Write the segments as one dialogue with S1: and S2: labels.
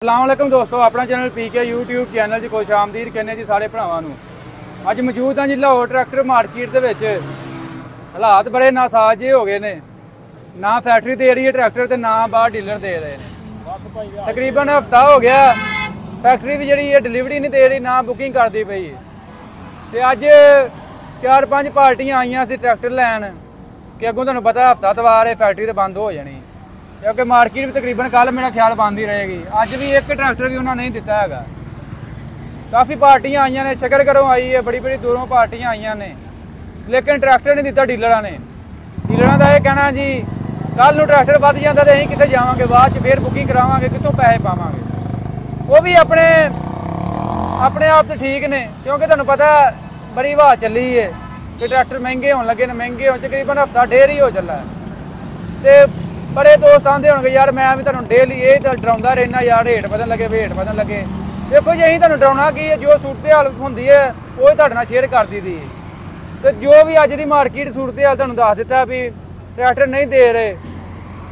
S1: अस्सलामुअलैकुम दोस्तों, अपना चैनल पीके यूट्यूब चैनल जी खुश आमदीद कहने जी सारे भरावां नूं। अज मौजूद हाँ जी लाहौर ट्रैक्टर मार्केट दे विच। हालात बड़े नासाज जे हो गए ने, ना फैक्ट्री दे रही है ट्रैक्टर ते ना बाहर डीलर दे रहे हैं। तकरीबन हफ्ता हो गया फैक्ट्री भी जी डिलीवरी नहीं दे रही, ना बुकिंग करती पई। तो अज 4-5 पार्टियां आईयां सी ट्रैक्टर लैन कि अगों तुहानूं पता हफ्ता तवार है फैक्ट्री तो बंद हो जानी, क्योंकि मार्केट भी तकरीबन कल मेरा ख्याल बंद ही रहेगी। अज भी एक ट्रैक्टर भी उन्होंने नहीं दिता है। काफ़ी पार्टियां आईयां ने, शक्कर घरों आई है, बड़ी बड़ी दूरों पार्टियां आईयां ने, लेकिन ट्रैक्टर नहीं दिता डीलर ने। डीलर का यह कहना जी कल नूं ट्रैक्टर वध जाता तो असीं कित्थे जावांगे, बाद च फिर बुकिंग करावांगे, कितों पैसे पावांगे। वो भी अपने आप तो ठीक ने, क्योंकि तुहानूं पता बड़ी हवा चली है कि ट्रैक्टर महंगे होने लगे ने, महंगे हो तकरीबन हफ्ता डेढ़ ही हो चला है। तो बड़े दोस्त आते होंगे यार मैं भी तुहानूं डेली ये तो डराउंदा रहना यार, रेट बदन लगे वेट बदन लगे। देखो जी असीं तुहानूं डराउना की जो सूरत हाल होंदी है वो तुहाडे नाल शेयर कर दी दी। तो जो भी अज दी मार्केट सूरत हाल तुहानूं दस दिता भी ट्रैक्टर नहीं दे रहे,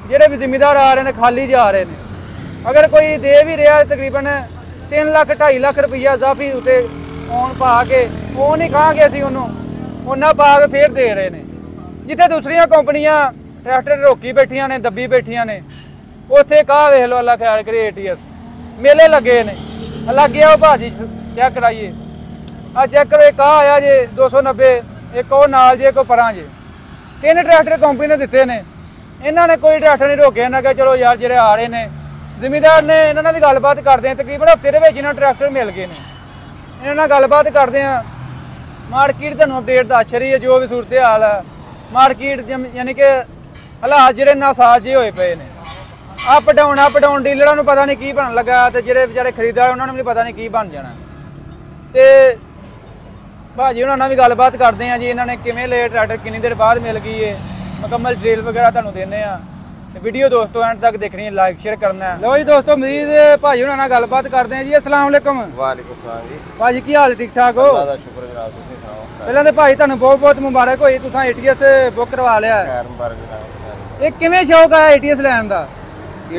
S1: जिहड़े भी जिमीदार आ रहे हैं खाली जा रहे हैं। अगर कोई दे भी रहा तकरीबन 3 ਲੱਖ 2.5 ਲੱਖ रुपया इजाफी उत्ते ऑन पा के वो नहीं कहांगे असीं उन्होंने उन्ना पा के फिर दे रहे हैं। जिथे दूसरिया कंपनियां ट्रैक्टर रोकी बैठिया ने, दबी बैठिया ने, उत्थे कहा वेख लो अल्लाह ख्याल करे ATS मेले लगे ने। लग गया वो भाजी चेक कराइए, आ चेक करो एक आया जे 290, एक और नाल जे एक परां जे। 3 ट्रैक्टर कंपनी ने दिते ने, इन्होंने कोई ट्रैक्टर नहीं रोके। इन्हें कहा चलो यार जेह्ड़े आ रहे हैं जिमीदार ने, इन्होंने भी गलबात करते हैं। तकरीबन हफ्ते के विच इन्होंने ट्रैक्टर मिल गए हैं, इन्होंने गलबात करते हैं। मार्केट तुहानूं अपडेट दस रही है जो भी सूरत हाल है मार्केट, यानी कि हालात ਜਿਹੜੇ नासाज जे होए पे ने। अप डाउन डीलਰਾਂ ਨੂੰ पता नहीं की बन लगा, तो ਜਿਹੜੇ बेचारे खरीदार उन्होंने भी पता नहीं की बन जाना। तो भाजी उन्होंने भी गलबात करते हैं जी, इन्होंने किवें ले ट्रैक्टर, कितनी देर बाद मिल गई है, मुकम्मल डिटेल वगैरह तुहानूं देने आ। वीडियो दोस्तों एंड तक देखनी है, लाइक शेयर करना है। लो जी दोस्तों मजीद भाजी उन्होंने गलबात करते हैं जी। अस्सलाम वालेकुम।
S2: वालेकुम सलाम जी।
S1: भाजी की हाल ठीक ठाक हो?
S2: अल्लाह दा शुक्र जनाब, तुसीं सुणाओ।
S1: पहले तो भाई तुहानूं बहुत बहुत मुबारक होई, तुसां ATS बुक करवा लिया।
S2: खैर मुबारक जनाब।
S1: ये किवें शौक आया ATS लैन दा?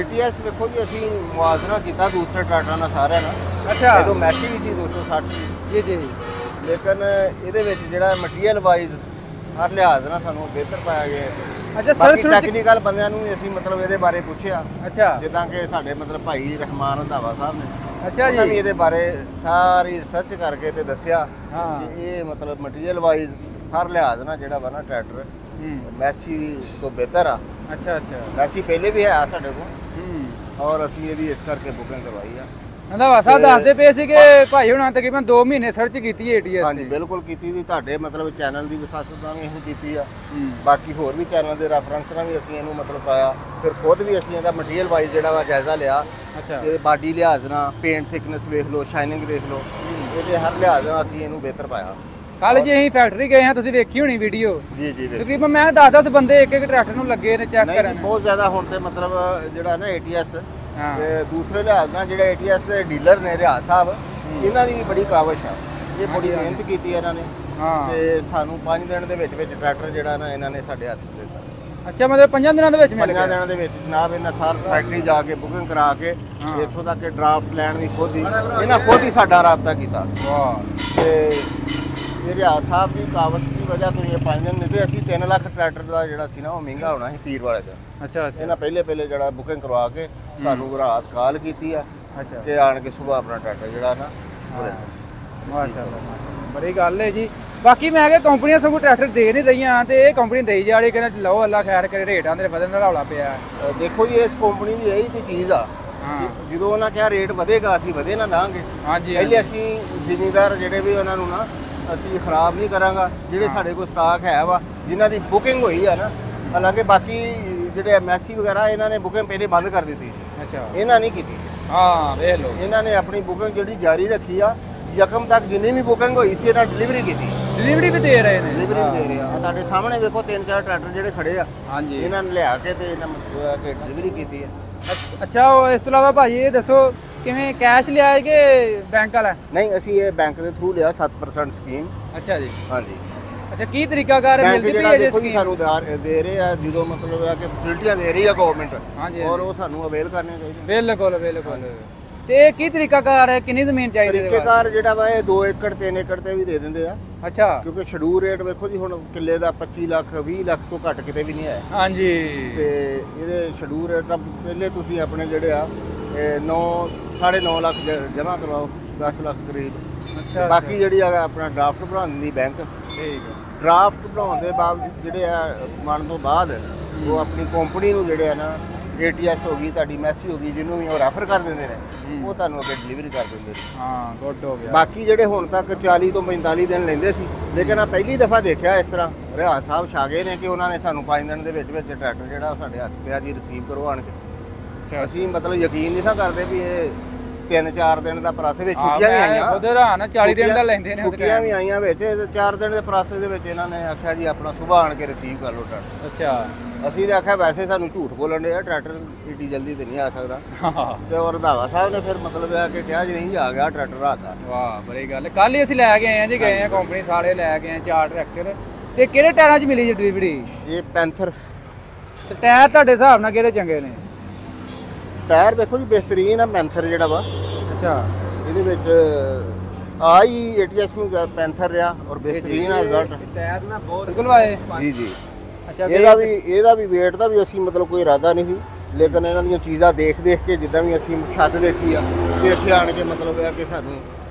S2: ATS ਵੇਖੋ ਜੀ ਅਸੀਂ ਮੁਆਜ਼ਨਾ ਕੀਤਾ ਦੂਸਰੇ ਟਰੈਕਟਰਾਂ ਨਾਲ ਸਾਰਿਆਂ ਨਾਲ।
S1: ਅੱਛਾ।
S2: ਜਦੋਂ ਮੈਸੀ ਵੀ ਸੀ 260
S1: ਜੀ ਜੀ,
S2: ਲੇਕਿਨ ਇਹਦੇ ਵਿੱਚ ਜਿਹੜਾ ਮਟੀਰੀਅਲ ਵਾਈਜ਼ ਹਰ ਲਿਹਾਜ਼ ਨਾਲ ਸਾਨੂੰ ਬਿਹਤਰ ਪਾਇਆ ਗਿਆ।
S1: ਅੱਛਾ ਸਰ
S2: ਬਾਕੀ ਟੈਕਨੀਕਲ ਬੰਦਿਆਂ ਨੂੰ ਵੀ ਅਸੀਂ ਮਤਲਬ ਇਹਦੇ ਬਾਰੇ ਪੁੱਛਿਆ,
S1: ਅੱਛਾ
S2: ਜਿੱਦਾਂ ਕਿ ਸਾਡੇ ਮਤਲਬ ਭਾਈ ਰਹਿਮਾਨ ਰੰਧਾਵਾ ਸਾਹਿਬ ਨੇ,
S1: ਅੱਛਾ
S2: ਉਹਨਾਂ ਵੀ
S1: ਜੀ,
S2: ਇਹਦੇ ਬਾਰੇ ਸਾਰੀ ਰਿਸਰਚ ਕਰਕੇ ਤੇ ਦੱਸਿਆ
S1: ਹਾਂ
S2: ਕਿ ਇਹ ਮਤਲਬ ਮਟੀਰੀਅਲ ਵਾਈਜ਼ ਹਰ ਲਿਹਾਜ਼ ਨਾਲ ਜਿਹੜਾ ਵਾ ਨਾ ਟਰੈਕਟਰ ਮੈਸੀ ਤੋਂ ਬਿਹਤਰ ਆ।
S1: ਅੱਛਾ ਅੱਛਾ,
S2: ਮੈਸੀ ਪਹਿਲੇ ਵੀ ਹੈ ਸਾਡੇ ਕੋਲ,
S1: ਹੂੰ।
S2: ਔਰ ਅਸੀਂ ਇਹਦੀ ਇਸ ਕਰਕੇ ਬੁਕਿੰਗ ਕਰਵਾਈ ਆ।
S1: ਰੰਧਾਵਾ ਸਾਹਿਬ ਦੱਸਦੇ ਪਏ ਸੀ ਕਿ ਭਾਈ ਹੁਣਾਂ ਤਕਰੀਬਨ 2 ਮਹੀਨੇ ਸਰਚ ਕੀਤੀ ਹੈ ATS
S2: ਹਾਂਜੀ
S1: ਤੇ।
S2: ਬਿਲਕੁਲ ਕੀਤੀ ਜੀ, ਤੁਹਾਡੇ ਮਤਲਬ ਚੈਨਲ ਦੀ ਵਿਸਾਸਤ ਨਾਲ ਵੀ ਅਸੀਂ ਕੀਤੀ ਆ,
S1: ਹੂੰ।
S2: ਬਾਕੀ ਹੋਰ ਵੀ ਚੈਨਲ ਦੇ ਰੈਫਰੈਂਸ ਨਾਲ ਵੀ ਅਸੀਂ ਇਹਨੂੰ ਮਤਲਬ ਪਾਇਆ। ਫਿਰ ਖੁਦ ਵੀ ਅਸੀਂ ਇਹਦਾ ਮਟੀਰੀਅਲ ਵਾਈਜ਼ ਜਿਹੜਾ ਵਾ ਜਾਇਜ਼ਾ ਲਿਆ।
S1: ਅੱਛਾ
S2: ਇਹਦੇ ਬਾਡੀ ਲਿਹਾਜ਼ ਨਾਲ, ਪੇਂਟ ਥਿਕਨੈਸ ਵੇਖ ਲਓ, ਸ਼ਾਈਨਿੰਗ ਦੇਖ ਲਓ, ਇਹਦੇ ਹਰ ਲਿਹਾਜ਼ ਨਾਲ ਅਸੀਂ ਇਹਨੂੰ ਬਿਹਤਰ ਪਾਇਆ।
S1: ਕੱਲ ਜੀ ਅਸੀਂ ਫੈਕਟਰੀ ਗਏ ਹਾਂ, ਤੁਸੀਂ ਵੇਖੀ ਹੋਣੀ ਵੀਡੀਓ।
S2: ਜੀ ਜੀ ਜੀ।
S1: ਤਕਰੀਬਨ ਮੈਂ 10-10 ਬੰਦੇ ਇੱਕ ਟਰੈਕਟਰ ਨੂੰ ਲੱਗੇ ਨੇ ਚੈੱਕ
S2: ਨਹੀਂ
S1: ਕਰਨ।
S2: ਬਹੁਤ ਜ਼ਿਆਦਾ ਹੁਣ ਤੇ ਮਤਲਬ ਜਿਹੜਾ ਨਾ ATS
S1: ਹਾਂ
S2: ਤੇ ਦੂਸਰੇ ਲਿਹਾਜ਼ ਨਾਲ ਜਿਹੜੇ ATS ਦੇ ਡੀਲਰ ਨੇ ਰਿਆਜ਼ ਸਾਹਿਬ, ਇਹਨਾਂ ਦੀ ਵੀ ਬੜੀ ਕਾਵਸ਼ ਆ। ਇਹ ਬੜੀ ਮਿਹਨਤ ਕੀਤੀ ਹੈ ਇਹਨਾਂ ਨੇ,
S1: ਹਾਂ।
S2: ਤੇ ਸਾਨੂੰ 5 ਦਿਨ ਦੇ ਵਿੱਚ ਟਰੈਕਟਰ ਜਿਹੜਾ ਨਾ ਇਹਨਾਂ ਨੇ ਸਾਡੇ ਹੱਥ ਦਿੱਤਾ।
S1: ਅੱਛਾ ਮਤਲਬ 5 ਦਿਨਾਂ ਦੇ ਵਿੱਚ ਮਿਲ
S2: 5
S1: ਗਿਆ?
S2: ਦਿਨਾਂ ਦੇ ਵਿੱਚ ਜਨਾਬ ਇਹਨਾਂ ਸਾਰ ਫੈਕਟਰੀ ਜਾ ਕੇ ਬੁਕਿੰਗ ਕਰਾ ਕੇ
S1: ਹਾਂ।
S2: ਇੱਥੋਂ ਤੱਕ ਕਿ ਡਰਾਫਟ ਲੈਣ ਵੀ ਖੁਦ ਹੀ ਇਹਨਾਂ ਖੁਦ ਹੀ ਸਾਡਾ ਰਾਬਤਾ ਕੀਤਾ।
S1: ਵਾਹ।
S2: ਤੇ ਇਹ ਰਿਆਜ਼ ਸਾਹਿਬ ਦੀ ਕਾਵਸ਼ ਦੀ ਵਜ੍ਹਾ ਤੋਂ ਇਹ 5 ਦਿਨ ਨਹੀਂ ਤੇ ਅਸੀਂ 3 ਲੱਖ ਟਰੈਕਟਰ ਦਾ ਜਿਹੜਾ ਸੀ ਨਾ ਉਹ ਮਹਿੰਗਾ ਹੋਣਾ ਸੀ ਪੀਰ ਵਾਲੇ ਦਾ।
S1: ਅੱਛਾ ਅੱਛਾ,
S2: ਇਹਨਾਂ ਪਹਿਲੇ ਜਿਹੜਾ ਬੁਕਿੰਗ ਕਰਵਾ ਕੇ ਸਾਨੂੰ ਰਾਤ ਕਾਲ ਕੀਤੀ ਆ
S1: ਅੱਛਾ
S2: ਕਿ ਆਣ ਕੇ ਸਵੇਰ ਆਪਣਾ ਟਰੈਕਟਰ ਜਿਹੜਾ ਨਾ
S1: ਮਾਸ਼ਾਅੱਲਾ ਮਾਸ਼ਾਅੱਲਾ, ਬੜੀ ਗੱਲ ਹੈ ਜੀ। ਬਾਕੀ ਮੈਂ ਕਿਹਾ ਕੰਪਨੀਆਂ ਸਭ ਟਰੈਕਟਰ ਦੇ ਨਹੀਂ ਰਹੀਆਂ ਤੇ ਇਹ ਕੰਪਨੀ ਦੇਈ ਜਾ ਰਹੀ, ਕਹਿੰਦਾ ਲਓ ਅੱਲਾ ਖੈਰ ਕਰੇ, ਰੇਟਾਂ ਦੇ ਵਧਣ ਦਾ ਰੌਲਾ ਪਿਆ।
S2: ਦੇਖੋ ਜੀ ਇਸ ਕੰਪਨੀ ਦੀ ਇਹੀ ਤੇ ਚੀਜ਼ ਆ,
S1: ਹਾਂ
S2: ਜਦੋਂ ਉਹਨਾਂ ਕਿਹਾ ਰੇਟ ਵਧੇਗਾ ਅਸੀਂ ਵਧੇ ਨਾ ਦਾਂਗੇ।
S1: ਹਾਂਜੀ
S2: ਪਹਿਲੇ ਅਸੀਂ ਜ਼ਿਮੀਂਦਾਰ ਜਿਹੜੇ ਵੀ ਉਹਨਾਂ ਨੂੰ ਨਾ ਅਸੀਂ ਖਰਾਬ ਨਹੀਂ ਕਰਾਂਗਾ। ਜਿਹੜੇ ਸਾਡੇ ਕੋਲ ਸਟਾਕ ਹੈ ਵਾ, ਜਿਨ੍ਹਾਂ ਦੀ ਬੁਕਿੰਗ ਹੋਈ ਆ ਨਾ, ਹਾਲਾਂਕਿ ਬਾਕੀ ਜਿਹੜੇ ਮੈਸੀ ਵਗੈਰਾ ਇਹਨਾਂ ਨੇ ਬੁਕਿੰਗ ਪਹਿਲੇ ਬੰਦ ਕਰ ਦਿੱਤੀ ਸੀ,
S1: ਅੱਛਾ
S2: ਇਹਨਾਂ ਨਹੀਂ ਕੀਤੀ।
S1: ਹਾਂ ਵੇਖ ਲਓ,
S2: ਇਹਨਾਂ ਨੇ ਆਪਣੀ ਬੁਕਿੰਗ ਜਿਹੜੀ ਜਾਰੀ ਰੱਖੀ ਆ। ਯਕਮ ਤੱਕ ਜਿੰਨੀ ਵੀ ਬੁਕਿੰਗ ਹੋਈ ਸੀ ਇਹਨਾਂ ਡਿਲੀਵਰੀ ਕੀਤੀ,
S1: ਡਿਲੀਵਰੀ ਵੀ ਦੇ ਰਹੇ ਨੇ।
S2: ਡਿਲੀਵਰੀ ਵੀ ਦੇ ਰਹੇ ਆ। ਤੁਹਾਡੇ ਸਾਹਮਣੇ ਵੇਖੋ 3-4 ਟਰੈਕਟਰ ਜਿਹੜੇ ਖੜੇ ਆ,
S1: ਹਾਂਜੀ
S2: ਇਹਨਾਂ ਨੇ ਲਿਆ ਕੇ ਤੇ ਇਹਨਾਂ ਮਤਲਬ ਕਿ ਡਿਲੀਵਰੀ ਕੀਤੀ ਹੈ।
S1: ਅੱਛਾ ਉਹ ਇਸ ਤੋਂ ਇਲਾਵਾ ਭਾਜੀ ਇਹ ਦੱਸੋ ਕਿਵੇਂ ਕੈਸ਼ ਲਿਆ ਹੈ ਕਿ ਬੈਂਕ ਵਾਲਾ?
S2: ਨਹੀਂ ਅਸੀਂ ਇਹ ਬੈਂਕ ਦੇ ਥਰੂ ਲਿਆ 7% ਸਕੀਮ।
S1: ਅੱਛਾ ਜੀ,
S2: ਹਾਂਜੀ।
S1: ਅੱਛਾ ਕੀ ਤਰੀਕਾਕਾਰ
S2: ਬੈਂਕ
S1: ਮਿਲਦੀ
S2: ਜਿਹੜਾ
S1: ਪਈ ਹੈ
S2: ਦੇਖੋ ਜੀ
S1: ਜੀ
S2: ਸਾਨੂੰ ਦੇ ਰਹੇ ਆ, ਜਦੋਂ ਮਤਲਬ ਆ ਕਿ ਫੈਸਿਲਿਟੀਆਂ ਦੇ ਰਹੀ ਆ ਗਵਰਨਮੈਂਟ,
S1: ਹਾਂਜੀ
S2: ਔਰ ਉਹ ਸਾਨੂੰ ਅਵੇਲ ਕਰਨੀਆਂ ਚਾਹੀਦੀਆਂ।
S1: ਬਿਲਕੁਲ ਬਿਲਕੁਲ। ਤੇ ਕੀ ਤਰੀਕਾਕਾਰ ਹੈ, ਕਿੰਨੀ ਜ਼ਮੀਨ ਚਾਹੀਦੀ ਹੈ?
S2: ਤਰੀਕੇਕਾਰ ਜਿਹੜਾ ਵਾ ਇਹ 2 ਏਕੜ 3 ਏਕੜ ਤੇ ਵੀ ਦੇ ਦਿੰਦੇ ਆ।
S1: ਅੱਛਾ,
S2: ਕਿਉਂਕਿ ਸ਼ਡਿਊਲ ਰੇਟ ਵੇਖੋ ਜੀ ਹੁਣ ਕਿੱਲੇ ਦਾ 25 ਲੱਖ 20 ਲੱਖ ਤੋਂ ਘੱਟ ਕਿਤੇ ਵੀ ਨਹੀਂ ਹੈ।
S1: ਹਾਂਜੀ।
S2: ਤੇ ਇਹਦੇ ਸ਼ਡਿਊਲ ਰੇਟ ਦਾ ਪਹਿਲੇ ਤੁਸੀਂ ਆਪਣੇ ਜਿਹੜੇ ਆ 9.5 ਲੱਖ ਜਮ੍ਹਾਂ ਕਰਵਾਓ, 10 ਲੱਖ ਕਰੀਬ।
S1: ਅੱਛਾ,
S2: ਬਾਕੀ ਜਿਹੜੀ ਆ ਆਪਣਾ ਡਰਾਫਟ ਬਣਾਉਣ ਦੀ ਬੈਂਕ,
S1: ਠੀਕ ਹੈ।
S2: ਡਰਾਫਟ ਬਣਾਉਣ ਦੇ ਬਾਅਦ ਜਿਹੜੇ ਆ ਮੰਨ ਤੋਂ ਬਾਅਦ ਉਹ ਆਪਣੀ ਕੰਪਨੀ ਨੂੰ ਜਿਹੜੇ ਆ ਨਾ ATS ਹੋ ਗਈ, ਤੁਹਾਡੀ ਮੈਸੀ ਹੋ ਗਈ, ਜਿਹਨੂੰ ਵੀ ਉਹ ਰੈਫਰ ਕਰ ਦਿੰਦੇ ਨੇ, ਉਹ ਤੁਹਾਨੂੰ ਅੱਗੇ ਡਿਲੀਵਰੀ ਕਰ ਦਿੰਦੇ ਨੇ।
S1: ਹਾਂ, ਗੁੱਡ ਹੋ ਗਿਆ।
S2: ਬਾਕੀ ਜਿਹੜੇ ਹੁਣ ਤੱਕ 40 ਤੋਂ 45 ਦਿਨ ਲੈਂਦੇ ਸੀ, ਲੇਕਿਨ ਆ ਪਹਿਲੀ ਦਫਾ ਦੇਖਿਆ ਇਸ ਤਰ੍ਹਾਂ ਰਿਆਜ਼ ਸਾਹਿਬ ਛਾਗੇ ਨੇ ਕਿ ਉਹਨਾਂ ਨੇ ਸਾਨੂੰ 5 ਦਿਨ ਦੇ ਵਿੱਚ ਟਰੈਕਟਰ ਜਿਹੜਾ ਸਾਡੇ ਹੱਥ ਪਿਆ ਜੀ ਰਿਸੀਵ ਕਰੋ ਆਣ ਕੇ।
S1: ਅੱਛਾ,
S2: ਅਸੀਂ ਮਤਲਬ ਯਕੀਨ ਨਹੀਂ ਥਾ ਕਰਦੇ ਵੀ ਇਹ 3-4 ਦਿਨ ਦਾ ਪ੍ਰੋਸੈਸ ਵਿੱਚ ਛੁੱਟੀਆਂ ਵੀ ਆਈਆਂ।
S1: ਉਧਰ ਆ ਨਾ 40 ਦਿਨ ਦਾ ਲੈਂਦੇ ਨੇ,
S2: ਛੁੱਟੀਆਂ ਵੀ ਆਈਆਂ ਵਿੱਚ, 4 ਦਿਨ ਦੇ ਪ੍ਰੋਸੈਸ ਦੇ ਵਿੱਚ ਇਹਨਾਂ ਨੇ ਆਖਿਆ ਜੀ ਆਪਣਾ ਸੁਬਾਹ ਆਣ ਕੇ ਰਿਸੀਵ ਕਰ ਲਓ ਟਰੈਕਟਰ।
S1: ਅੱਛਾ,
S2: ਅਸੀਂ ਤਾਂ ਆਖਿਆ ਵੈਸੇ ਸਾਨੂੰ ਝੂਠ ਬੋਲਣ ਦੇ ਆ, ਟਰੈਕਟਰ ਏਡੀ ਜਲਦੀ ਤੇ ਨਹੀਂ ਆ ਸਕਦਾ।
S1: ਹਾਂ,
S2: ਤੇ ਔਰ ਰੰਧਾਵਾ ਸਾਹਿਬ ਨੇ ਫਿਰ ਮਤਲਬ ਇਹ ਕਿ ਕਿਹਾ ਜੀ ਨਹੀਂ ਆ ਗਿਆ ਟਰੈਕਟਰ ਰਾਤ ਦਾ।
S1: ਵਾਹ, ਬੜੀ ਗੱਲ। ਕੱਲ ਹੀ ਅਸੀਂ ਲੈ ਕੇ ਆਏ ਆ ਜੀ, ਗਏ ਆ ਕੰਪਨੀ ਸਾਰੇ ਲੈ ਕੇ ਆਏ 4 ਟਰੈਕਟਰ। ਤੇ ਕਿਹੜੇ ਟਾਇਰਾਂ 'ਚ ਮਿਲੀ ਜੀ ਡਿਲੀਵਰੀ?
S2: ਇਹ ਪੈਂਥਰ।
S1: ਤੇ ਟਾਇਰ ਤੁਹਾਡੇ ਹਿਸਾਬ ਨਾਲ ਕਿਹੜੇ ਚੰਗੇ ਨੇ?
S2: ਟਾਇਰ ਵੇਖੋ ਜੀ ਬਿਹਤਰੀਨ ਆ ਪੈਂਥਰ ਜਿਹੜਾ ਵਾ।
S1: ਅੱਛਾ,
S2: ਇਹਦੇ ਵਿੱਚ ATS ਨੂੰ ਜ਼ਿਆਦਾ ਪੈਂਥਰ ਰਿਹਾ ਔਰ ਬਿਹਤਰੀਨ ਆ ਰਿਜ਼ਲਟ।
S1: ਟਾਇਰ ਨਾ ਬਹੁਤ ਖੁਲਵਾਏ
S2: ਜੀ ਜੀ।
S1: ਅੱਛਾ,
S2: ਇਹਦਾ ਵੀ weight ਦਾ ਵੀ ਅਸੀਂ ਮਤਲਬ ਕੋਈ ਇਰਾਦਾ ਨਹੀਂ ਸੀ, ਲੇਕਿਨ ਇਹਨਾਂ ਦੀਆਂ ਚੀਜ਼ਾਂ ਦੇਖ ਕੇ ਜਿੱਦਾਂ ਵੀ ਅਸੀਂ ਛੱਤ ਦੇਖੀ ਆ ਤੇ ਇੱਥੇ ਆਣ ਕੇ ਮਤਲਬ ਇਹ ਕਿ ਸਾਨੂੰ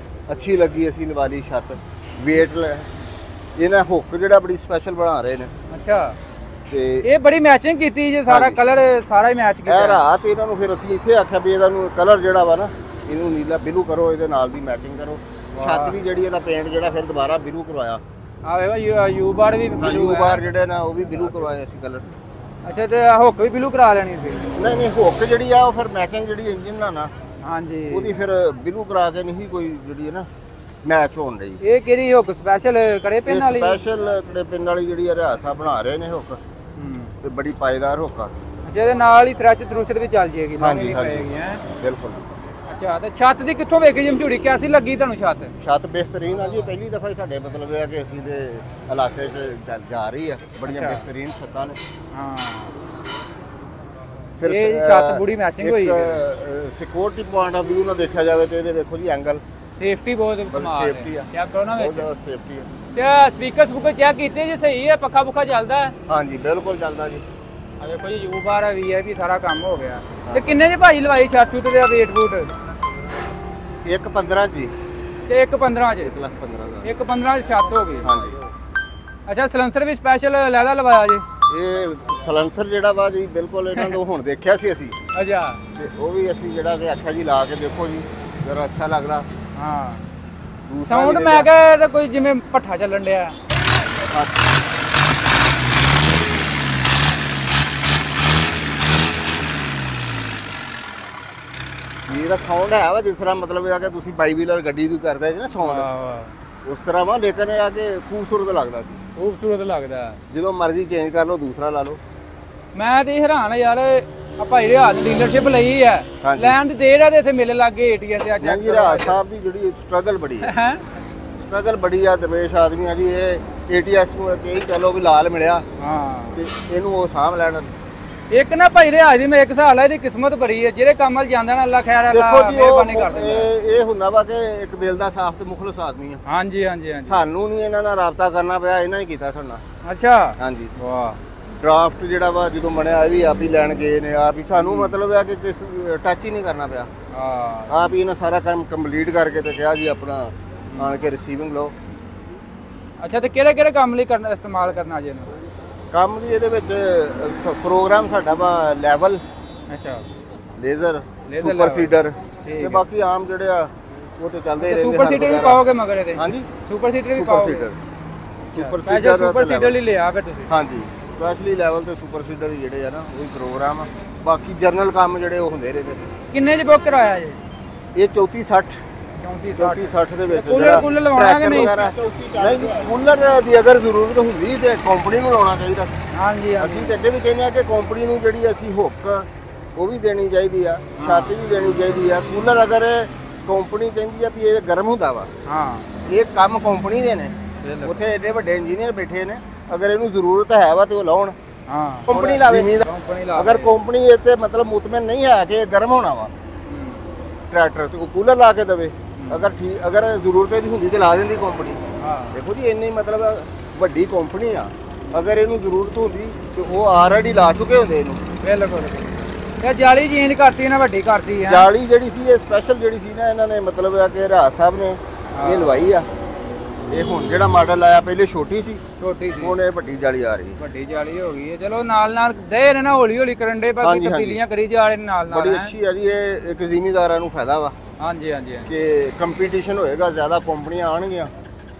S2: ਅੱਛੀ ਲੱਗੀ, ਅਸੀਂ ਲਵਾ ਲਈ ਛੱਤ। weight ਇਹਨਾਂ ਹੁੱਕ ਜਿਹੜਾ ਬੜੀ ਸਪੈਸ਼ਲ ਬਣਾ ਰਹੇ ਨੇ।
S1: ਅੱਛਾ,
S2: ਤੇ
S1: ਇਹ ਬੜੀ ਮੈਚਿੰਗ ਕੀਤੀ ਜੀ, ਸਾਰਾ ਕਲਰ ਸਾਰਾ ਹੀ ਮੈਚ ਕੀਤਾ।
S2: ਇਹ ਰਾਤ ਇਹਨਾਂ ਨੂੰ ਫਿਰ ਅਸੀਂ ਇੱਥੇ ਆਖਿਆ ਵੀ ਇਹਦਾ ਨੂੰ ਕਲਰ ਜਿਹੜਾ ਵਾ ਨਾ ਇਹਨੂੰ ਨੀਲਾ ਬਲੂ ਕਰੋ, ਇਹਦੇ ਨਾਲ ਦੀ ਮੈਚਿੰਗ ਕਰੋ। ਛੱਤ ਵੀ ਜਿਹੜੀ ਇਹਦਾ ਪੇਂਟ ਜਿਹੜਾ ਫਿਰ ਦੁਬਾਰਾ ਬਲੂ ਕਰਵਾਇਆ।
S1: ਆ ਵੇਖੋ ਯੂ ਬਾਰ ਵੀ
S2: ਹਾਂ,
S1: ਬਲੂ
S2: ਯੂ ਬਾਰ ਜਿਹੜੇ ਨਾ ਉਹ ਵੀ ਬਲੂ ਕਰਵਾਏ ਅਸੀਂ ਕਲਰ।
S1: ਅੱਛਾ, ਤੇ ਹੁੱਕ ਵੀ ਬਲੂ ਕਰਾ ਲੈਣੀ ਸੀ?
S2: ਨਹੀਂ ਹੁੱਕ ਜਿਹੜੀ ਆ ਉਹ ਫਿਰ ਮੈਚਿੰਗ ਜਿਹੜੀ ਇੰਜਨ ਨਾਲ ਨਾ
S1: ਹਾਂਜੀ,
S2: ਉਹਦੀ ਫਿਰ ਬਲੂ ਕਰਾ ਕੇ ਨਹੀਂ ਕੋਈ ਜਿਹੜੀ ਹੈ ਨਾ ਮੈਚ ਹੋਣ ਰਹੀ।
S1: ਇਹ ਕਿਹੜੀ ਹੁੱਕ ਸਪੈਸ਼ਲ ਕੜੇ ਪਿੰਨ ਵਾਲੀ?
S2: ਸਪੈਸ਼ਲ ਕੜੇ ਪਿੰਨ ਵਾਲੀ ਜਿਹੜੀ ਰਿਆਸਾ ਬਣਾ ਰਹੇ ਨੇ ਹੁੱਕ, ਤੇ ਬੜੀ ਪਾਇਦਾਰ ਹੁੱਕ ਆ।
S1: ਅੱਛਾ, ਇਹਦੇ ਨਾਲ ਹੀ ਥ੍ਰੈਸ਼ਰ ਵੀ ਚੱਲ ਜੇਗੀ?
S2: ਹਾਂਜੀ ਬਿਲਕੁਲ।
S1: ਅੱਛਾ, ਤੇ ਛੱਤ ਦੀ ਕਿੱਥੋਂ ਵੇਖੀ ਜੀ ਮਸ਼ਹੂਰੀ, ਕਿਆਸੀ ਲੱਗੀ ਤੁਹਾਨੂੰ ਛੱਤ?
S2: ਛੱਤ ਬਿਹਤਰੀਨ ਆ ਜੀ, ਪਹਿਲੀ ਦਫਾ ਹੀ ਸਾਡੇ ਮਤਲਬ ਇਹ ਆ ਕਿ ਅਸੀਂ ਦੇ ਇਲਾਕੇ 'ਚ ਜਾ ਰਹੀ ਆ, ਬੜੀਆਂ ਬਿਹਤਰੀਨ ਛੱਤਾਂ ਨੇ।
S1: ਹਾਂ,
S2: ਫਿਰ
S1: ਇਹ ਛੱਤ ਬੜੀ ਮੈਚਿੰਗ ਹੋਈ ਹੈ।
S2: ਸਿਕਿਉਰਿਟੀ ਪੁਆਇੰਟ ਆਫ ਵਿਊ ਨਾਲ ਦੇਖਿਆ ਜਾਵੇ ਤੇ ਇਹਦੇ ਵੇਖੋ ਜੀ ਐਂਗਲ
S1: ਸੇਫਟੀ ਬਹੁਤ ਕਮਾਲ ਹੈ।
S2: ਸੇਫਟੀ ਆ,
S1: ਚੈੱਕ ਕਰੋ ਨਾ ਵਿੱਚ,
S2: ਬਹੁਤ ਜ਼ਿਆਦਾ ਸੇਫਟੀ ਆ।
S1: ਤੇ ਸਪੀਕਰ ਚੈੱਕ ਕੀਤੇ ਜੀ, ਸਹੀ ਹੈ? ਪੱਖਾ ਪੁੱਖਾ ਚੱਲਦਾ ਹੈ?
S2: ਹਾਂਜੀ ਬਿਲਕੁਲ ਚੱਲਦਾ ਜੀ।
S1: ਆ ਵੇਖੋ ਜੀ, ਯੂ ਬਾਰ ਹੈ, VIP ਸਾਰਾ ਕੰਮ ਹੋ ਗਿਆ। ਤੇ ਕਿੰਨੇ ਜੀ ਭਾਜੀ ਲਵਾਈ ਛੱਤ ਛੁੱਟ ਦਾ ਵੇਟ ਫੂਟ?
S2: 1.15 ਜੀ।
S1: ਤੇ 1.15 ਚ?
S2: 1,15,000।
S1: 1.15 ਚ ਛੱਤ ਹੋ ਗਈ।
S2: ਹਾਂਜੀ।
S1: ਅੱਛਾ, ਸਲੈਂਸਰ ਵੀ ਸਪੈਸ਼ਲ ਲੈਦਾ ਲਵਾਇਆ ਜੀ?
S2: ਇਹ ਸਲੈਂਸਰ ਜਿਹੜਾ ਵਾ ਜੀ ਬਿਲਕੁਲ ਇਹਨਾਂ ਨੂੰ ਹੁਣ ਦੇਖਿਆ ਸੀ ਅਸੀਂ।
S1: ਅੱਛਾ,
S2: ਤੇ ਉਹ ਵੀ ਅਸੀਂ ਜਿਹੜਾ ਕਿ ਆਖਿਆ ਜੀ ਲਾ ਕੇ ਦੇਖੋ ਜੀ ਜਰਾ ਅੱਛਾ ਲੱਗਦਾ।
S1: ਹਾਂ, ਸਾਊਂਡ ਮੈਂ ਕਿਹਾ ਤਾਂ ਕੋਈ ਜਿਵੇਂ ਭੱਠਾ ਚੱਲਣ ਡਿਆ।
S2: ਇਹਦਾ ਸਾਊਂਡ ਹੈ ਵਾ ਜਿਸ ਤਰ੍ਹਾਂ ਮਤਲਬ ਇਹ ਆ ਕਿ ਤੁਸੀਂ ਬਾਈ ਵੀਲਰ ਗੱਡੀ ਦੀ ਕਰਦੇ ਜੀ ਨਾ ਸਾਊਂਡ, ਉਸ ਤਰ੍ਹਾਂ ਵਾ, ਲੇਕਿਨ ਇਹ ਆ ਕਿ ਖੂਬਸੂਰਤ ਲੱਗਦਾ ਸੀ।
S1: ਖੂਬਸੂਰਤ ਲੱਗਦਾ,
S2: ਜਦੋਂ ਮਰਜ਼ੀ ਚੇਂਜ ਕਰ ਲਓ, ਦੂਸਰਾ ਲਾ ਲਓ।
S1: ਮੈਂ ਤੇ ਹੈਰਾਨ ਯਾਰ, ਆ ਭਾਈ ਰਿਆਜ਼ ਡੀਲਰਸ਼ਿਪ ਲਈ ਹੈ, ਲੈਣ ਦੀ ਦੇਰ ਆ ਤੇ ਇੱਥੇ ਮੇਲੇ ਲੱਗੇ ATS ਦੇ।
S2: ਅੱਛਾ ਜੀ, ਰਿਆਜ਼ ਸਾਹਿਬ ਦੀ ਜਿਹੜੀ ਸਟਰਗਲ ਬੜੀ ਹੈ, ਸਟਰਗਲ ਬੜੀ ਆ। ਦਰਵੇਸ਼ ਆਦਮੀ ਆ ਜੀ ਇਹ। ATS ਨੂੰ ਕਈ ਕਹ ਲੋ ਵੀ ਲਾਲ ਮਿਲਿਆ,
S1: ਹਾਂ, ਤੇ
S2: ਇਹਨੂੰ ਉਹ ਸਾਂਭ ਲੈਣ।
S1: ਇੱਕ ਨਾ ਭਾਈ ਰਿਆਜ਼ ਦੀ ਮੈਂ ਇੱਕ ਹਿਸਾਬ ਲਾ, ਇਹਦੀ ਕਿਸਮਤ ਬੜੀ ਹੈ, ਜਿਹੜੇ ਕੰਮ ਵੱਲ ਜਾਂਦਾ ਨਾ ਅੱਲਾ ਖੈਰ ਮਿਹਰਬਾਨੀ ਕਰ ਦਿੰਦਾ।
S2: ਇਹ ਹੁੰਦਾ ਵਾ ਕਿ ਇੱਕ ਦਿਲ ਦਾ ਸਾਫ਼ ਤੇ ਮੁਖਲਸ ਆਦਮੀ ਆ।
S1: ਹਾਂਜੀ ਹਾਂਜੀ ਹਾਂਜੀ,
S2: ਸਾਨੂੰ ਨਹੀਂ ਇਹਨਾਂ ਨਾਲ ਰਾਬਤਾ ਕਰਨਾ ਪਿਆ, ਇਹਨਾਂ ਹੀ ਕੀਤਾ ਸਾਡੇ ਨਾਲ।
S1: ਅੱਛਾ,
S2: ਹਾਂਜੀ।
S1: ਵਾਹ।
S2: ਡਰਾਫਟ ਜਿਹੜਾ ਵਾ ਜਦੋਂ ਬਣਿਆ ਇਹ ਵੀ ਆਪ ਹੀ ਲੈਣ ਗਏ ਨੇ, ਆਪ ਹੀ। ਸਾਨੂੰ ਮਤਲਬ ਹੈ ਕਿ ਕਿਸ ਟੱਚ ਹੀ ਨਹੀਂ ਕਰਨਾ ਪਿਆ।
S1: ਹਾਂ,
S2: ਆਪ ਹੀ ਇਹਨਾਂ ਸਾਰਾ ਕੰਮ ਕੰਪਲੀਟ ਕਰਕੇ ਤੇ ਕਿਹਾ ਜੀ ਆਪਣਾ ਆਣ ਕੇ ਰਿਸੀਵਿੰਗ ਲਓ।
S1: ਅੱਛਾ, ਤੇ ਕਿਹੜੇ ਕਿਹੜੇ ਕੰਮ ਲਈ ਕਰਨਾ ਇਸਤੇਮਾਲ ਕਰਨਾ ਜੀ ਇਹਨੂੰ?
S2: ਕੰਮ ਜੀ ਇਹਦੇ ਵਿੱਚ ਪ੍ਰੋਗਰਾਮ ਸਾਡਾ ਵਾ ਲੈਵਲ,
S1: ਅੱਛਾ,
S2: ਲੇਜ਼ਰ, ਸੁਪਰ ਸੀਡਰ, ਤੇ ਬਾਕੀ ਆਮ ਜਿਹੜੇ ਆ ਉਹ ਤੇ ਚੱਲਦੇ ਰਹਿੰਦੇ।
S1: ਸੁਪਰ ਸੀਡਰ ਵੀ ਪਾਓਗੇ ਮਗਰ ਇਹਦੇ?
S2: ਹਾਂਜੀ,
S1: ਸੁਪਰ ਸੀਡਰ ਵੀ ਪਾਓਗੇ? ਸੁਪਰ ਸੀਡਰ ਲਈ ਲਿਆ ਫਿਰ ਤੁਸੀਂ?
S2: ਹਾਂਜੀ, ਸਪੈਸ਼ਲੀ ਲੈਵਲ ਤੇ ਸੁਪਰ ਸੀਡਰ ਜਿਹੜੇ ਆ ਨਾ ਉਹ ਹੀ ਪ੍ਰੋਗਰਾਮ ਆ। ਬਾਕੀ ਜਰਨਲ ਕੰਮ ਜਿਹੜੇ ਉਹ ਹੁੰਦੇ ਰਹਿੰਦੇ।
S1: ਕਿੰਨੇ ਚ ਬੁੱਕ ਕਰਾਇਆ ਜੀ
S2: ਇਹ? 3460 3460 ਦੇ ਵਿੱਚ
S1: ਕੂਲਰ ਲਵਾਉਣਾ ਕਿ ਨਹੀਂ?
S2: ਨਹੀਂ, ਕੂਲਰ ਦੀ ਅਗਰ ਜ਼ਰੂਰਤ ਹੁੰਦੀ ਤੇ ਕੰਪਨੀ ਨੂੰ ਲਾਉਣਾ ਚਾਹੀਦਾ ਸੀ।
S1: ਹਾਂਜੀ,
S2: ਅਸੀਂ ਤੇ ਅੱਗੇ ਵੀ ਕਹਿੰਦੇ ਆ ਕਿ ਕੰਪਨੀ ਨੂੰ ਜਿਹੜੀ ਅਸੀਂ ਹੁੱਕ ਉਹ ਵੀ ਦੇਣੀ ਚਾਹੀਦੀ ਆ, ਛੱਤ ਵੀ ਦੇਣੀ ਚਾਹੀਦੀ ਆ। ਕੂਲਰ ਅਗਰ ਕੰਪਨੀ ਕਹਿੰਦੀ ਆ ਵੀ ਇਹ ਗਰਮ ਹੁੰਦਾ ਵਾ, ਹਾਂ, ਇਹ ਕੰਮ ਕੰਪਨੀ ਦੇ ਨੇ। ਉੱਥੇ ਏਡੇ ਵੱਡੇ ਇੰਜੀਨੀਅਰ ਬੈਠੇ ਨੇ, ਅਗਰ ਇਹਨੂੰ ਜ਼ਰੂਰਤ ਹੈ ਵਾ ਤੇ ਉਹ ਲਾਉਣ। ਹਾਂ, ਕੰਪਨੀ ਲਾਵੇ। ਅਗਰ ਕੰਪਨੀ ਇੱਥੇ ਮਤਲਬ ਮੁਤਮਿਨ ਨਹੀਂ ਹੈ ਕਿ ਗਰਮ ਹੋਣਾ ਵਾ, ਟਰੈਕਟਰ ਤੇ ਉਹ ਕੂਲਰ ਲਾ ਕੇ ਦੇਵੇ। ਅਗਰ ਜ਼ਰੂਰਤ ਇਹਦੀ ਹੁੰਦੀ ਤੇ ਲਾ ਦਿੰਦੀ ਕੰਪਨੀ।
S1: ਹਾਂ
S2: ਦੇਖੋ ਜੀ ਇੰਨੀ ਮਤਲਬ ਵੱਡੀ ਕੰਪਨੀ ਆ, ਅਗਰ ਇਹਨੂੰ ਜ਼ਰੂਰਤ ਹੁੰਦੀ ਤੇ ਉਹ ਆਲਰੇਡੀ ਲਾ ਚੁੱਕੇ ਹੁੰਦੇ ਇਹਨੂੰ।
S1: ਬਿਲਕੁਲ ਇਹ ਜਾਲੀ ਚੇਂਜ ਕਰਤੀ ਨਾ, ਵੱਡੀ ਕਰਤੀ ਹੈ।
S2: ਜਾਲੀ ਜਿਹੜੀ ਸੀ ਇਹ ਸਪੈਸ਼ਲ ਜਿਹੜੀ ਸੀ ਨਾ, ਇਹਨਾਂ ਨੇ ਮਤਲਬ ਆ ਕਿ ਰਾਜ ਸਾਹਿਬ ਨੇ ਇਹ ਲਵਾਈ ਆ। ਇਹ ਹੁਣ ਜਿਹੜਾ ਮਾਡਲ ਆਇਆ ਪਹਿਲੇ ਛੋਟੀ ਸੀ,
S1: ਛੋਟੀ ਸੀ,
S2: ਹੁਣ ਇਹ ਵੱਡੀ ਜਾਲੀ ਆ ਰਹੀ।
S1: ਵੱਡੀ ਜਾਲੀ ਹੋ ਗਈ ਹੈ। ਚਲੋ ਨਾਲ ਨਾਲ ਦੇ ਨੇ ਨਾ, ਹੌਲੀ ਹੌਲੀ ਕਰਨ ਦੇ, ਬਾਕੀ ਤਬਦੀਲੀਆਂ ਕਰੀ ਜਾ ਰਹੇ ਨਾਲ ਨਾਲ।
S2: ਬੜੀ ਅੱਛੀ ਆ ਜੀ, ਇਹ ਇੱਕ ਜ਼ਿਮੀਂਦਾਰਾਂ ਨੂੰ ਫਾਇਦਾ ਵਾ
S1: ਹਾਂਜੀ ਹਾਂਜੀ
S2: ਕਿ ਕੰਪੀਟੀਸ਼ਨ ਹੋਏਗਾ, ਜ਼ਿਆਦਾ ਕੰਪਨੀਆਂ ਆਉਣਗੀਆਂ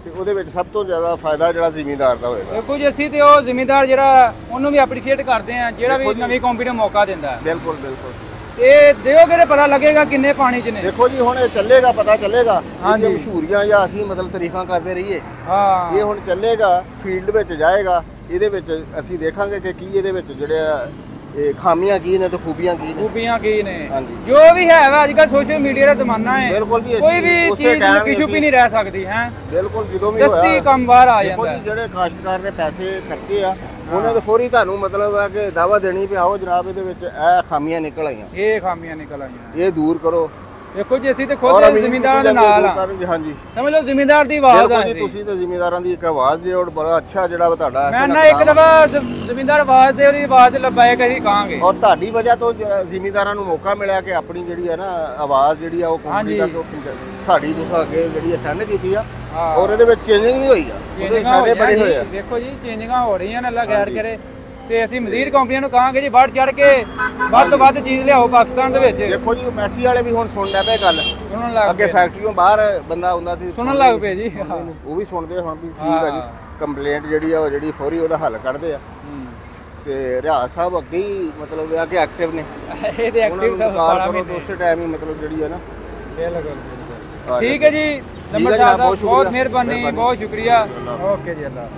S2: ਤੇ ਉਹਦੇ ਵਿੱਚ ਸਭ ਤੋਂ ਜ਼ਿਆਦਾ ਫਾਇਦਾ ਜਿਹੜਾ ਜ਼ਿਮੀਂਦਾਰ ਦਾ ਹੋਏਗਾ।
S1: ਦੇਖੋ ਜੀ ਅਸੀਂ ਤੇ ਉਹ ਜ਼ਿਮੀਂਦਾਰ ਜਿਹੜਾ ਉਹਨੂੰ ਵੀ ਐਪਰੀਸ਼ੀਏਟ ਕਰਦੇ ਆ, ਜਿਹੜਾ ਵੀ ਨਵੀਂ ਕੰਪਨੀ ਨੂੰ ਮੌਕਾ ਦਿੰਦਾ ਹੈ।
S2: ਬਿਲਕੁਲ ਬਿਲਕੁਲ।
S1: ਇਹ ਦਿਓਗੇ ਤੇ ਪਤਾ ਲੱਗੇਗਾ ਕਿੰਨੇ ਪਾਣੀ 'ਚ ਨੇ।
S2: ਦੇਖੋ ਜੀ ਹੁਣ ਇਹ ਚੱਲੇਗਾ, ਪਤਾ ਚੱਲੇਗਾ। ਇਹ ਮਸ਼ਹੂਰੀਆਂ ਜਾਂ ਅਸੀਂ ਮਤਲਬ ਤਾਰੀਫਾਂ ਕਰਦੇ ਰਹੀਏ,
S1: ਹਾਂ
S2: ਇਹ ਹੁਣ ਚੱਲੇਗਾ, ਫੀਲਡ ਵਿੱਚ ਜਾਏਗਾ, ਇਹਦੇ ਵਿੱਚ ਅਸੀਂ ਦੇਖਾਂਗੇ ਕਿ ਕੀ ਇਹਦੇ ਵਿੱਚ ਜਿਹੜੇ ਇਹ ਖਾਮੀਆਂ ਕੀ ਨੇ ਤੇ ਖੂਬੀਆਂ ਕੀ ਨੇ।
S1: ਖੂਬੀਆਂ ਕੀ ਨੇ,
S2: ਹਾਂਜੀ।
S1: ਜੋ ਵੀ ਹੈ ਵਾ ਅੱਜ ਕੱਲ੍ਹ ਸੋਸ਼ਲ ਮੀਡੀਆ ਦਾ ਜ਼ਮਾਨਾ ਹੈ।
S2: ਬਿਲਕੁਲ ਜੀ,
S1: ਕੋਈ ਵੀ ਚੀਜ਼ ਕਿਸ਼ੂ ਵੀ ਨਹੀਂ ਰਹਿ ਸਕਦੀ ਹੈ।
S2: ਬਿਲਕੁਲ ਜਦੋਂ ਵੀ
S1: ਦਸਤੀ
S2: ਹੋਇਆ
S1: ਕੰਮ ਬਾਹਰ ਆ
S2: ਦੇਖੋ
S1: ਜਾਂਦਾ।
S2: ਜੀ ਜਿਹੜੇ ਕਾਸ਼ਤਕਾਰ ਨੇ ਪੈਸੇ ਖਰਚੇ ਆ, ਉਹਨਾਂ ਦੇ ਫੌਰੀ ਤੁਹਾਨੂੰ ਮਤਲਬ ਹੈ ਕਿ ਦਾਵਾ ਦੇਣੀ ਵੀ ਆਓ ਜਨਾਬ ਇਹਦੇ ਵਿੱਚ ਇਹ ਖਾਮੀਆਂ ਨਿਕਲ ਆਈਆਂ,
S1: ਇਹ ਖਾਮੀਆਂ ਨਿਕਲ ਆਈਆਂ,
S2: ਇਹ ਦੂਰ ਕਰੋ।
S1: ਦੇਖੋ ਜੀ ਅਸੀਂ ਤੇ ਖੁਦ ਜ਼ਿਮੀਂਦਾਰਾਂ ਦੇ ਨਾਲ ਆ।
S2: ਹਾਂਜੀ
S1: ਸਮਝ ਲਓ ਜ਼ਿਮੀਂਦਾਰ ਦੀ ਆਵਾਜ਼ ਆ।
S2: ਬਿਲਕੁਲ ਜੀ, ਤੁਸੀਂ ਤਾਂ ਜ਼ਿਮੀਂਦਾਰਾਂ ਦੀ ਇੱਕ ਆਵਾਜ਼ ਜੇ ਔਰ ਬੜਾ ਅੱਛਾ ਜਿਹੜਾ ਤੁਹਾਡਾ
S1: ਮੈਂ ਨਾ ਇੱਕ ਦਫਾ ਜ਼ਿਮੀਂਦਾਰ ਆਵਾਜ਼ ਦੇ ਉਹਦੀ ਆਵਾਜ਼ ਲੱਭਾਏ ਕਹੀ ਕਹਾਂਗੇ।
S2: ਔਰ ਤੁਹਾਡੀ ਵਜ੍ਹਾ ਤੋਂ ਜ਼ਿਮੀਂਦਾਰਾਂ ਨੂੰ ਮੌਕਾ ਮਿਲਿਆ ਕਿ ਆਪਣੀ ਜਿਹੜੀ ਹੈ ਨਾ ਆਵਾਜ਼ ਜਿਹੜੀ ਆ ਉਹ ਕੰਪਨੀ ਤੱਕ ਸਾਡੀ ਤੁਸੀਂ ਅੱਗੇ ਜਿਹੜੀ ਸੈਂਡ ਕੀਤੀ ਆ, ਔਰ ਇਹਦੇ ਵਿੱਚ ਚੇਂਜਿੰਗ ਵੀ ਹੋਈ ਆ, ਉਹਦੇ ਫਾਇਦੇ ਬੜੇ ਹੋਏ ਆ।
S1: ਦੇਖੋ ਜੀ ਚੇਂਜਿੰਗਾਂ ਹੋ ਰਹੀਆਂ ਨੇ, ਅੱਲਾ ਖੈਰ ਕਰੇ। ਤੇ ਅਸੀਂ ਮਜ਼ੀਦ ਕੰਪਨੀਆਂ ਨੂੰ ਕਹਾਂਗੇ ਜੀ ਵੱਧ ਚੜ ਕੇ ਵੱਧ ਤੋਂ ਵੱਧ ਚੀਜ਼ ਲਿਆਓ ਪਾਕਿਸਤਾਨ ਦੇ ਵਿੱਚ।
S2: ਦੇਖੋ ਜੀ ਮੈਸੀ ਵਾਲੇ ਵੀ ਹੁਣ ਸੁਣਨ ਲੱਗ ਪਏ ਗੱਲ,
S1: ਸੁਣਨ ਲੱਗ
S2: ਅੱਗੇ ਫੈਕਟਰੀਓਂ ਬਾਹਰ ਬੰਦਾ ਹੁੰਦਾ ਸੀ,
S1: ਸੁਣਨ ਲੱਗ ਪਏ ਜੀ।
S2: ਉਹ ਵੀ ਸੁਣਦੇ ਹੁਣ ਵੀ ਠੀਕ ਆ ਜੀ, ਕੰਪਲੇਂਟ ਜਿਹੜੀ ਆ ਉਹ ਜਿਹੜੀ ਫੌਰੀ ਉਹਦਾ ਹੱਲ ਕੱਢਦੇ ਆ। ਤੇ ਰਿਆਜ਼ ਸਾਹਿਬ ਅੱਗੇ ਹੀ ਮਤਲਬ ਆ ਕਿ ਐਕਟਿਵ ਨੇ,
S1: ਇਹ ਤੇ ਐਕਟਿਵ ਸਭ
S2: ਕਾਲ ਕਰੋ ਤਾਂ ਉਸੇ ਟਾਈਮ ਹੀ ਮਤਲਬ ਜਿਹੜੀ ਹੈ ਨਾ।
S1: ਬਿਲਕੁਲ ਠੀਕ ਹੈ ਜੀ, ਨੰਬਰ ਸਾਹਿਬ ਬਹੁਤ ਮਿਹਰਬਾਨੀ, ਬਹੁਤ ਸ਼ੁਕਰੀਆ। ਓਕੇ ਜੀ, ਅੱਲਾ।